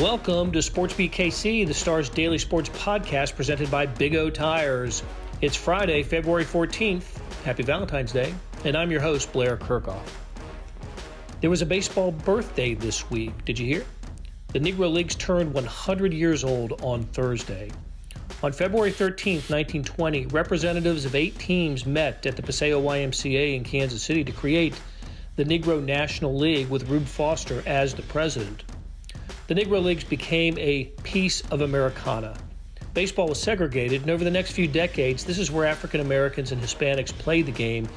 Welcome to SportsBeat KC, the Star's daily sports podcast presented by Big O Tires. It's Friday, February 14th. Happy Valentine's Day. And I'm your host, Blair Kirchhoff. There was a baseball birthday this week. Did you hear? The Negro Leagues turned 100 years old on Thursday. On February 13th, 1920, representatives of 8 teams met at the Paseo YMCA in Kansas City to create the Negro National League with Rube Foster as the president. The Negro Leagues became a piece of Americana. Baseball was segregated, and over the next few decades, this is where African Americans and Hispanics played the game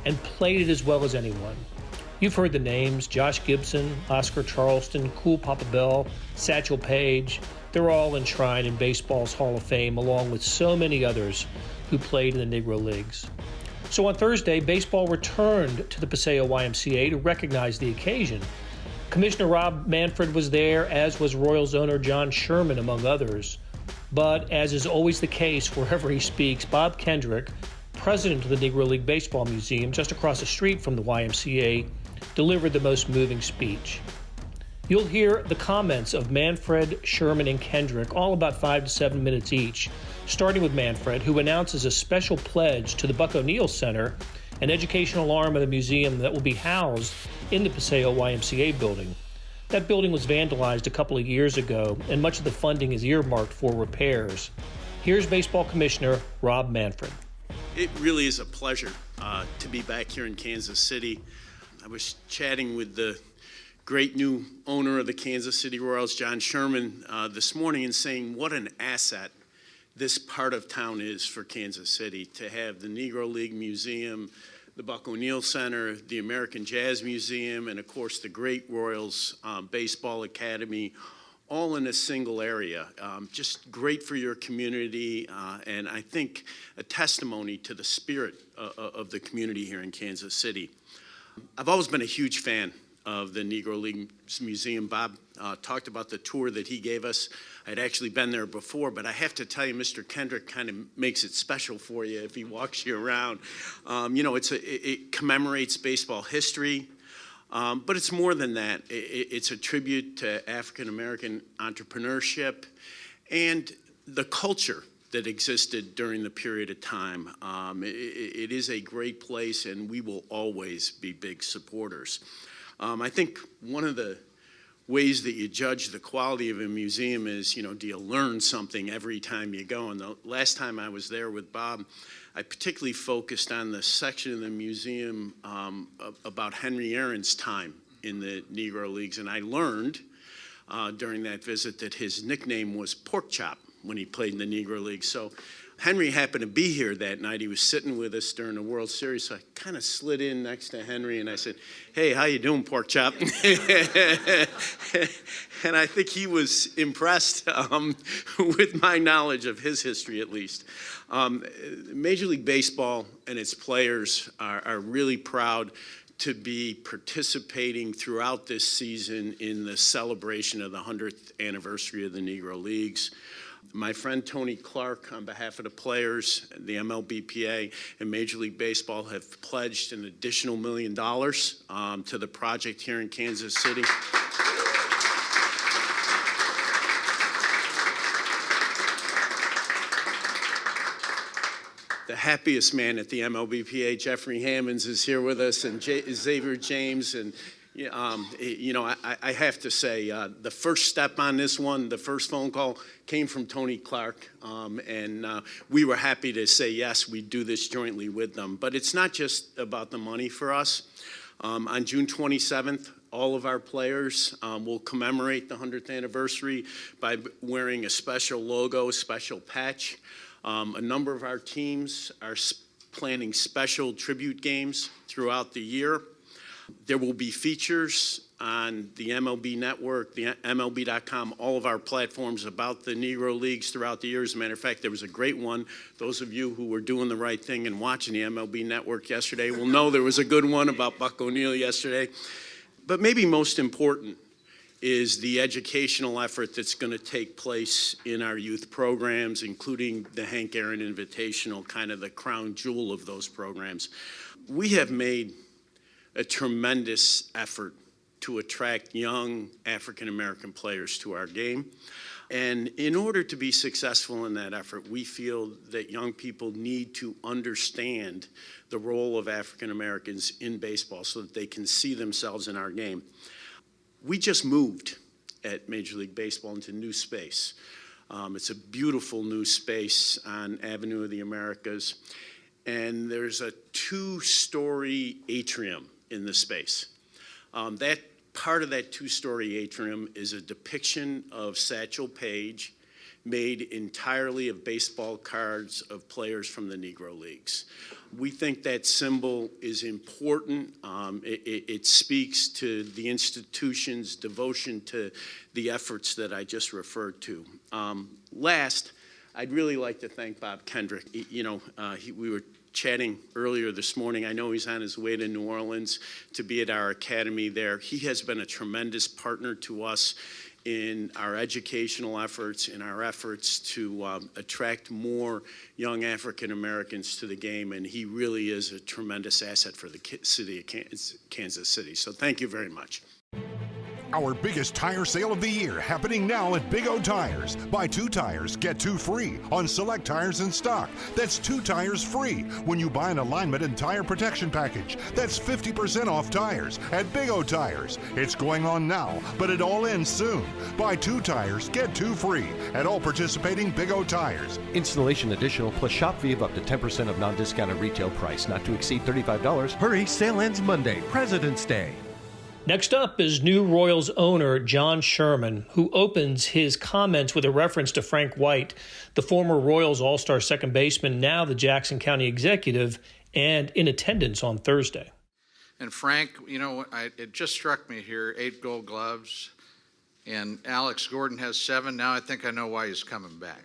and played it as well as anyone. You've heard the names: Josh Gibson, Oscar Charleston, Cool Papa Bell, Satchel Paige. They're all enshrined in baseball's Hall of Fame, along with so many others who played in the Negro Leagues. So on Thursday, baseball returned to the Paseo YMCA to recognize the occasion. Commissioner Rob Manfred was there, as was Royals owner John Sherman, among others. But as is always the case wherever he speaks, Bob Kendrick, president of the Negro League Baseball Museum just across the street from the YMCA, delivered the most moving speech. You'll hear the comments of Manfred, Sherman, and Kendrick, all about 5 to 7 minutes each, starting with Manfred, who announces a special pledge to the Buck O'Neill Center, an educational arm of the museum that will be housed in the Paseo YMCA building. That building was vandalized a couple of years ago, and much of the funding is earmarked for repairs. Here's Baseball Commissioner Rob Manfred. It really is a pleasure to be back here in Kansas City. I was chatting with the great new owner of the Kansas City Royals, John Sherman, this morning, and saying what an asset this part of town is for Kansas City, to have the Negro League Museum, the Buck O'Neill Center, the American Jazz Museum, and of course the great Royals Baseball Academy, all in a single area. Just great for your community, and I think a testimony to the spirit of the community here in Kansas City. I've always been a huge fan of the Negro Leagues Museum. Bob talked about the tour that he gave us. I'd actually been there before, but I have to tell you, Mr. Kendrick kind of makes it special for you if he walks you around. It commemorates baseball history, but it's more than that. It's a tribute to African American entrepreneurship and the culture that existed during the period of time. It is a great place, and we will always be big supporters. I think one of the ways that you judge the quality of a museum is, do you learn something every time you go? And the last time I was there with Bob, I particularly focused on the section of the museum about Henry Aaron's time in the Negro Leagues. And I learned during that visit that his nickname was Pork Chop when he played in the Negro League. So Henry happened to be here that night. He was sitting with us during the World Series, so I kind of slid in next to Henry and I said, "Hey, how you doing, Pork Chop?" And I think he was impressed with my knowledge of his history, at least. Major League Baseball and its players are really proud to be participating throughout this season in the celebration of the 100th anniversary of the Negro Leagues. My friend Tony Clark, on behalf of the players, the MLBPA, and Major League Baseball have pledged an additional $1 million to the project here in Kansas City. The happiest man at the MLBPA, Jeffrey Hammonds, is here with us, and Xavier James, and I have to say, the first step on this one, the first phone call, came from Tony Clark, and we were happy to say yes, we do this jointly with them. But it's not just about the money for us. On June 27th, all of our players will commemorate the 100th anniversary by wearing a special logo, a special patch. A number of our teams are planning special tribute games throughout the year. There will be features on the MLB Network, the MLB.com, all of our platforms about the Negro Leagues throughout the year. As a matter of fact, there was a great one. Those of you who were doing the right thing and watching the MLB Network yesterday will know there was a good one about Buck O'Neill yesterday. But maybe most important is the educational effort that's going to take place in our youth programs, including the Hank Aaron Invitational, kind of the crown jewel of those programs. We have made a tremendous effort to attract young African-American players to our game. And in order to be successful in that effort, we feel that young people need to understand the role of African-Americans in baseball so that they can see themselves in our game. We just moved at Major League Baseball into new space. It's a beautiful new space on Avenue of the Americas, and there's a 2-story atrium in the space. That part of that 2-story atrium is a depiction of Satchel Paige made entirely of baseball cards of players from the Negro Leagues. We think that symbol is important. It speaks to the institution's devotion to the efforts that I just referred to. Last, I'd really like to thank Bob Kendrick. We were chatting earlier this morning. I know he's on his way to New Orleans to be at our academy there. He has been a tremendous partner to us in our educational efforts, in our efforts to attract more young African Americans to the game, and he really is a tremendous asset for the city of Kansas City. So thank you very much. Our biggest tire sale of the year happening now at Big O Tires. Buy 2 tires, get 2 free on select tires in stock. That's 2 tires free when you buy an alignment and tire protection package. That's 50% off tires at Big O Tires. It's going on now, but it all ends soon. Buy 2 tires, get 2 free at all participating Big O Tires. Installation additional plus shop fee of up to 10% of non-discounted retail price, not to exceed $35. Hurry, sale ends Monday, President's Day. Next up is new Royals owner John Sherman, who opens his comments with a reference to Frank White, the former Royals All-Star second baseman, now the Jackson County executive, and in attendance on Thursday. And Frank, it just struck me here, 8 Gold Gloves, and Alex Gordon has 7. Now I think I know why he's coming back.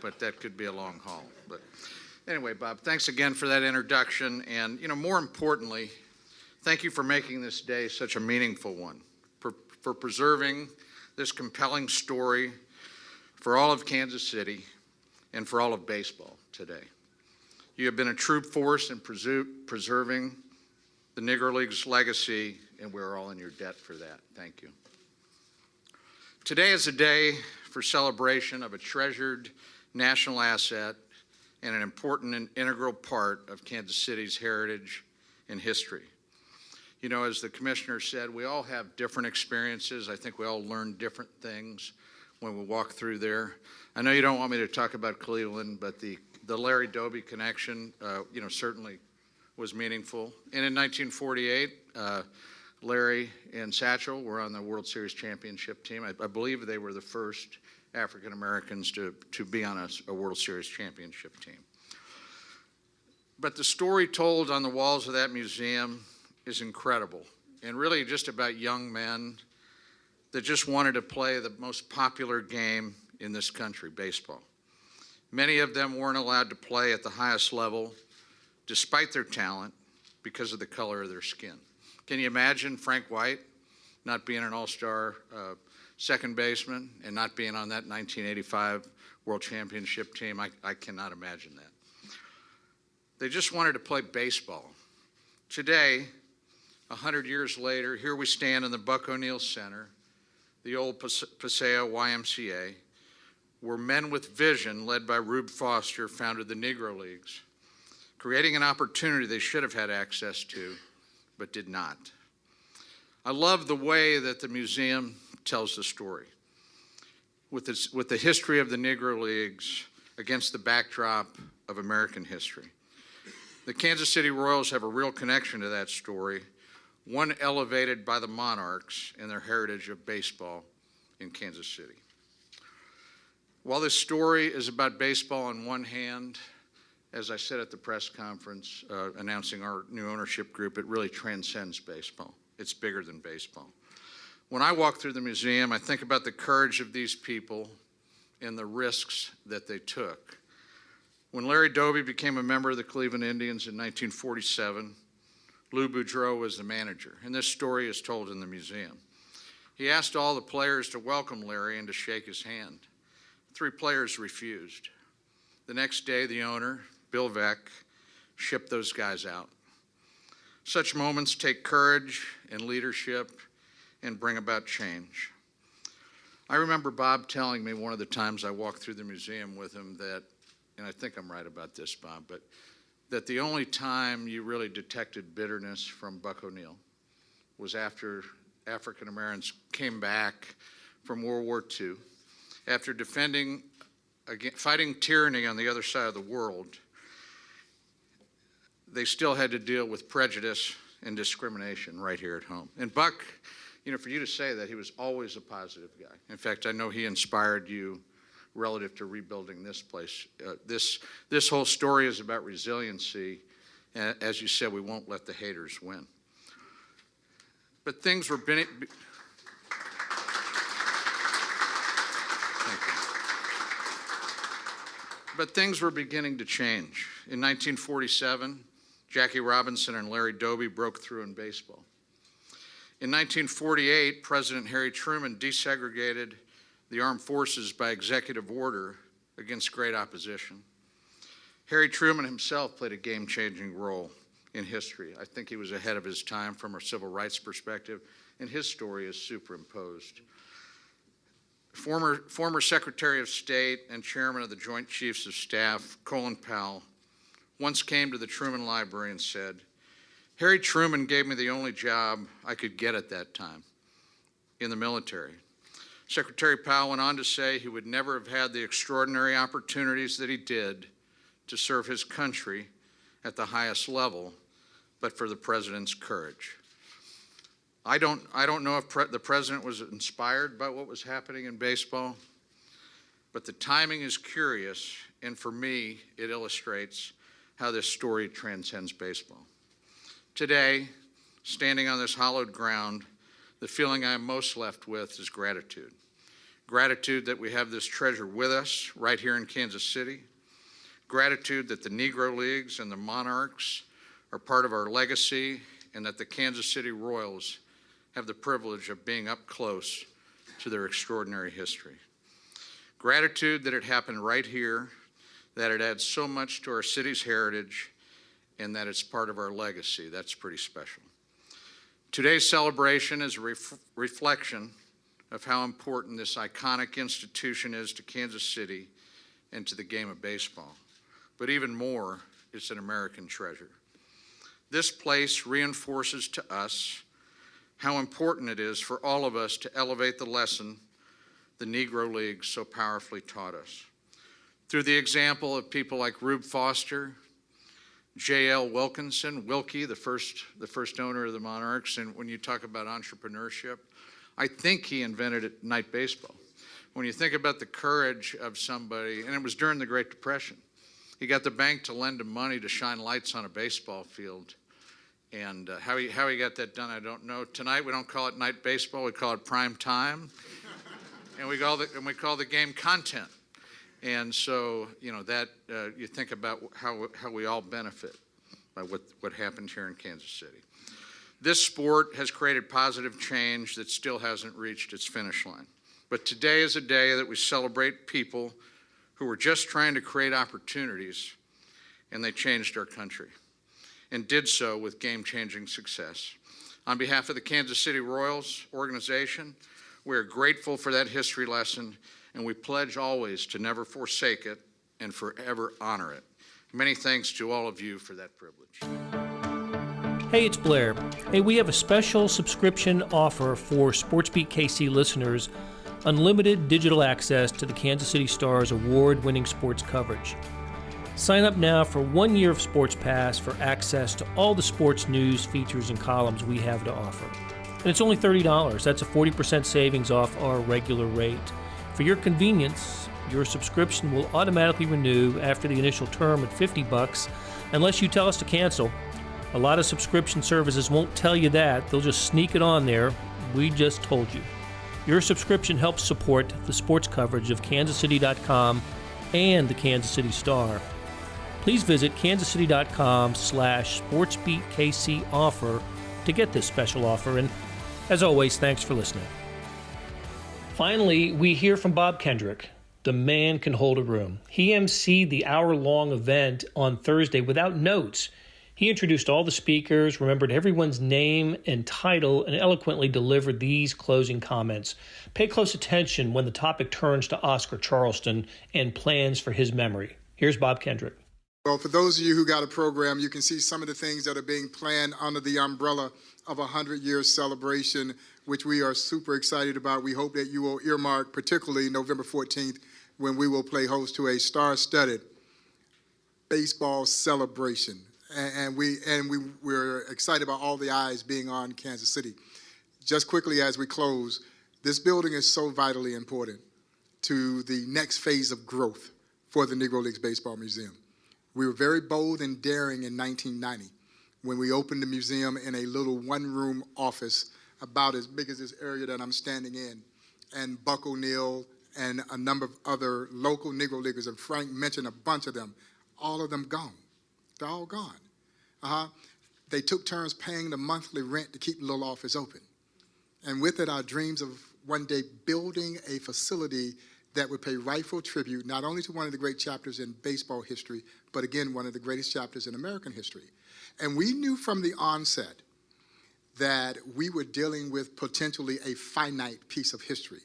But that could be a long haul. But anyway, Bob, thanks again for that introduction. And, more importantly, thank you for making this day such a meaningful one, for preserving this compelling story for all of Kansas City and for all of baseball today. You have been a true force in preserving the Negro Leagues' legacy, and we're all in your debt for that. Thank you. Today is a day for celebration of a treasured national asset and an important and integral part of Kansas City's heritage and history. As the commissioner said, we all have different experiences. I think we all learn different things when we walk through there. I know you don't want me to talk about Cleveland, but the Larry Doby connection, certainly was meaningful. And in 1948, Larry and Satchel were on the World Series championship team. I believe they were the first African Americans to be on a World Series championship team. But the story told on the walls of that museum is incredible, and really just about young men that just wanted to play the most popular game in this country, baseball. Many of them weren't allowed to play at the highest level despite their talent because of the color of their skin. Can you imagine Frank White not being an all-star second baseman and not being on that 1985 World Championship team? I cannot imagine that. They just wanted to play baseball. Today, 100 years later, here we stand in the Buck O'Neill Center, the old Paseo YMCA, where men with vision, led by Rube Foster, founded the Negro Leagues, creating an opportunity they should have had access to, but did not. I love the way that the museum tells the story, with the history of the Negro Leagues against the backdrop of American history. The Kansas City Royals have a real connection to that story, one elevated by the Monarchs and their heritage of baseball in Kansas City. While this story is about baseball on one hand, as I said at the press conference announcing our new ownership group, it really transcends baseball. It's bigger than baseball. When I walk through the museum, I think about the courage of these people and the risks that they took. When Larry Doby became a member of the Cleveland Indians in 1947, Lou Boudreau was the manager, and this story is told in the museum. He asked all the players to welcome Larry and to shake his hand. 3 players refused. The next day, the owner, Bill Veeck, shipped those guys out. Such moments take courage and leadership and bring about change. I remember Bob telling me one of the times I walked through the museum with him that, and I think I'm right about this, Bob, but that the only time you really detected bitterness from Buck O'Neill was after African Americans came back from World War II, after fighting tyranny on the other side of the world. They still had to deal with prejudice and discrimination right here at home. And Buck, for you to say that, he was always a positive guy. In fact, I know he inspired you relative to rebuilding this place. This whole story is about resiliency. As you said, we won't let the haters win. But things were Thank you. But things were beginning to change. In 1947, Jackie Robinson and Larry Doby broke through in baseball. In 1948, President Harry Truman desegregated the armed forces by executive order against great opposition. Harry Truman himself played a game-changing role in history. I think he was ahead of his time from a civil rights perspective, and his story is superimposed. Former Secretary of State and Chairman of the Joint Chiefs of Staff, Colin Powell, once came to the Truman Library and said, "Harry Truman gave me the only job I could get at that time, in the military." Secretary Powell went on to say he would never have had the extraordinary opportunities that he did to serve his country at the highest level, but for the president's courage. I don't know if the president was inspired by what was happening in baseball, but the timing is curious, and for me, it illustrates how this story transcends baseball. Today, standing on this hallowed ground, the feeling I am most left with is gratitude. Gratitude that we have this treasure with us right here in Kansas City. Gratitude that the Negro Leagues and the Monarchs are part of our legacy, and that the Kansas City Royals have the privilege of being up close to their extraordinary history. Gratitude that it happened right here, that it adds so much to our city's heritage, and that it's part of our legacy. That's pretty special. Today's celebration is a reflection of how important this iconic institution is to Kansas City and to the game of baseball. But even more, it's an American treasure. This place reinforces to us how important it is for all of us to elevate the lesson the Negro Leagues so powerfully taught us. Through the example of people like Rube Foster, J.L. Wilkinson, Wilkie, the first owner of the Monarchs, and when you talk about entrepreneurship, I think he invented night baseball. When you think about the courage of somebody, and it was during the Great Depression, he got the bank to lend him money to shine lights on a baseball field. And how he got that done, I don't know. Tonight we don't call it night baseball, we call it prime time. And we call the game content. And so, that you think about how we all benefit by what happened here in Kansas City. This sport has created positive change that still hasn't reached its finish line. But today is a day that we celebrate people who were just trying to create opportunities, and they changed our country, and did so with game-changing success. On behalf of the Kansas City Royals organization, we are grateful for that history lesson, and we pledge always to never forsake it and forever honor it. Many thanks to all of you for that privilege. Hey, it's Blair. Hey, we have a special subscription offer for SportsBeat KC listeners, unlimited digital access to the Kansas City Star's award-winning sports coverage. Sign up now for 1 year of Sports Pass for access to all the sports news, features, and columns we have to offer. And it's only $30. That's a 40% savings off our regular rate. For your convenience, your subscription will automatically renew after the initial term at $50 unless you tell us to cancel. A lot of subscription services won't tell you that. They'll just sneak it on there. We just told you. Your subscription helps support the sports coverage of kansascity.com and the Kansas City Star. Please visit kansascity.com/SportsBeatKC offer to get this special offer. And as always, thanks for listening. Finally, we hear from Bob Kendrick. The man can hold a room. He emceed the hour-long event on Thursday without notes. He introduced all the speakers, remembered everyone's name and title, and eloquently delivered these closing comments. Pay close attention when the topic turns to Oscar Charleston and plans for his memory. Here's Bob Kendrick. Well, for those of you who got a program, you can see some of the things that are being planned under the umbrella of a 100-year celebration, which we are super excited about. We hope that you will earmark, particularly November 14th, when we will play host to a star-studded baseball celebration. And we're excited about all the eyes being on Kansas City. Just quickly as we close, this building is so vitally important to the next phase of growth for the Negro Leagues Baseball Museum. We were very bold and daring in 1990 when we opened the museum in a little one-room office about as big as this area that I'm standing in. And Buck O'Neill and a number of other local Negro Leaguers, and Frank mentioned a bunch of them, all of them gone. They're all gone. They took turns paying the monthly rent to keep the little office open. And with it, our dreams of one day building a facility that would pay rightful tribute not only to one of the great chapters in baseball history, but again, one of the greatest chapters in American history. And we knew from the onset that we were dealing with potentially a finite piece of history,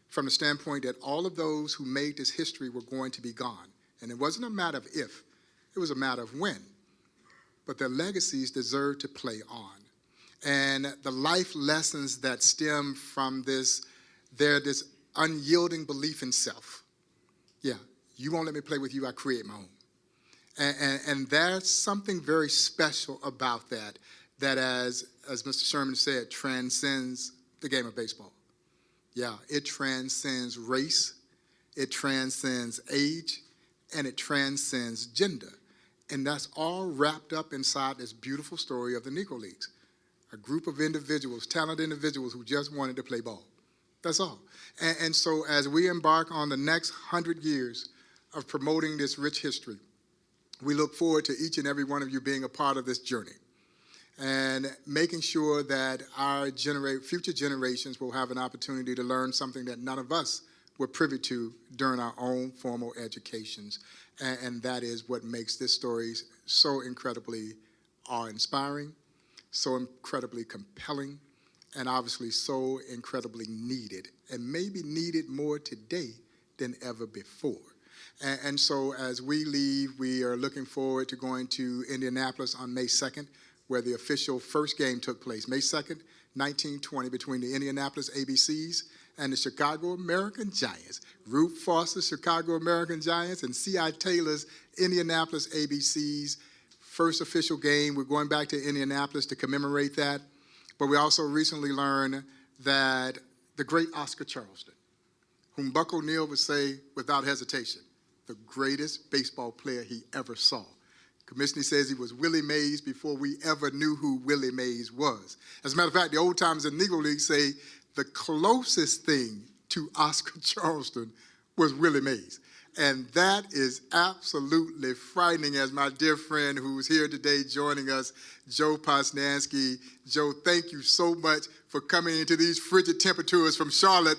from the standpoint that all of those who made this history were going to be gone. And it wasn't a matter of if, it was a matter of when. But their legacies deserve to play on. And the life lessons that stem from this unyielding belief in self. Yeah, you won't let me play with you, I create my own. And there's something very special about that as Mr. Sherman said, transcends the game of baseball. Yeah, it transcends race, it transcends age, and it transcends gender. And that's all wrapped up inside this beautiful story of the Negro Leagues. A group of individuals, talented individuals who just wanted to play ball. That's all. And so as we embark on the next 100 years of promoting this rich history, we look forward to each and every one of you being a part of this journey and making sure that our future generations will have an opportunity to learn something that none of us were privy to during our own formal educations. And that is what makes this story so incredibly awe-inspiring, so incredibly compelling, and obviously so incredibly needed, and maybe needed more today than ever before. And so as we leave, we are looking forward to going to Indianapolis on May 2nd, where the official first game took place, May 2nd, 1920, between the Indianapolis ABCs and the Chicago American Giants. Rube Foster's Chicago American Giants and C.I. Taylor's Indianapolis ABCs. First official game. We're going back to Indianapolis to commemorate that. But we also recently learned that the great Oscar Charleston, whom Buck O'Neill would say without hesitation, the greatest baseball player he ever saw. Commissioner says he was Willie Mays before we ever knew who Willie Mays was. As a matter of fact, the old timers in Negro League say the closest thing to Oscar Charleston was Willie Mays. And that is absolutely frightening, as my dear friend who's here today joining us, Joe Posnanski. Joe, thank you so much for coming into these frigid temperatures from Charlotte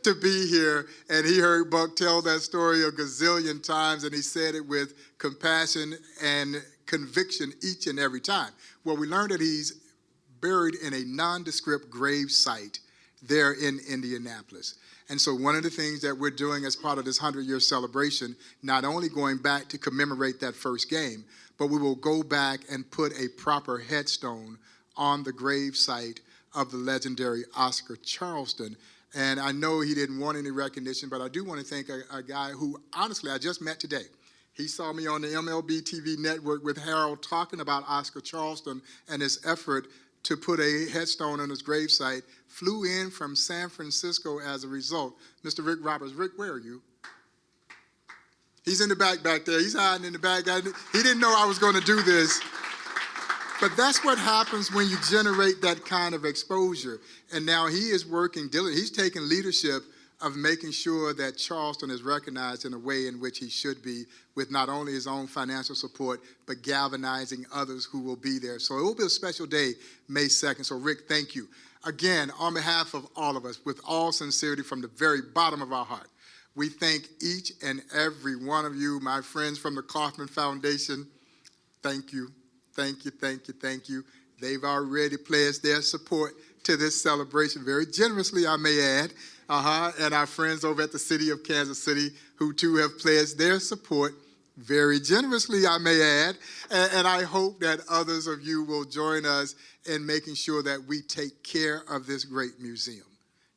to be here. And he heard Buck tell that story a gazillion times, and he said it with compassion and conviction each and every time. Well, we learned that he's buried in a nondescript grave site there in Indianapolis. And so one of the things that we're doing as part of this 100-year celebration, not only going back to commemorate that first game, but we will go back and put a proper headstone on the grave site of the legendary Oscar Charleston. And I know he didn't want any recognition, but I do want to thank a guy who, honestly, I just met today. He saw me on the MLB TV network with Harold talking about Oscar Charleston and his effort to put a headstone on his gravesite, flew in from San Francisco as a result. Mr. Rick Roberts. Rick, where are you? He's in the back there. He's hiding in the back. He didn't know I was going to do this. But that's what happens when you generate that kind of exposure. And now he is working diligently. He's taking leadership of making sure that Charleston is recognized in a way in which he should be, with not only his own financial support, but galvanizing others who will be there. So it will be a special day, May 2nd. So Rick, thank you. Again, on behalf of all of us, with all sincerity from the very bottom of our heart, we thank each and every one of you, my friends from the Kaufman Foundation. Thank you. Thank you, thank you, thank you. They've already pledged their support to this celebration very generously, I may add. And our friends over at the City of Kansas City, who too have pledged their support very generously, I may add. And I hope that others of you will join us in making sure that we take care of this great museum.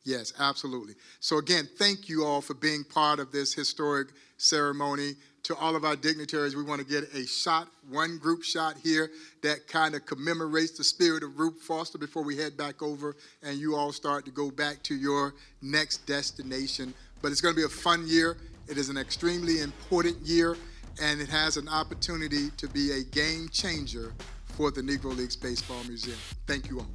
Yes, absolutely. So again, thank you all for being part of this historic ceremony. To all of our dignitaries, we want to get a shot, one group shot here that kind of commemorates the spirit of Ruth Foster before we head back over and you all start to go back to your next destination. But it's going to be a fun year. It is an extremely important year, and it has an opportunity to be a game changer for the Negro Leagues Baseball Museum. Thank you all.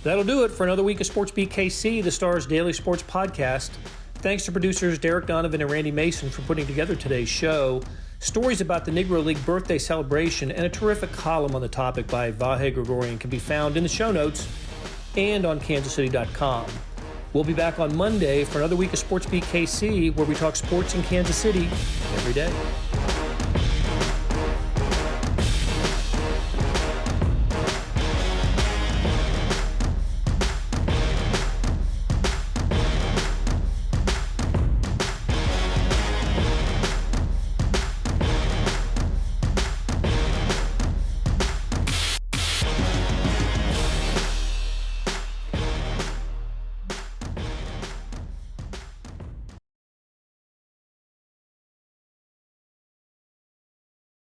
That'll do it for another week of SportsBeat KC, the Stars Daily Sports Podcast. Thanks to producers Derek Donovan and Randy Mason for putting together today's show. Stories about the Negro League birthday celebration and a terrific column on the topic by Vahe Gregorian can be found in the show notes and on kansascity.com. We'll be back on Monday for another week of SportsBeat KC, where we talk sports in Kansas City every day.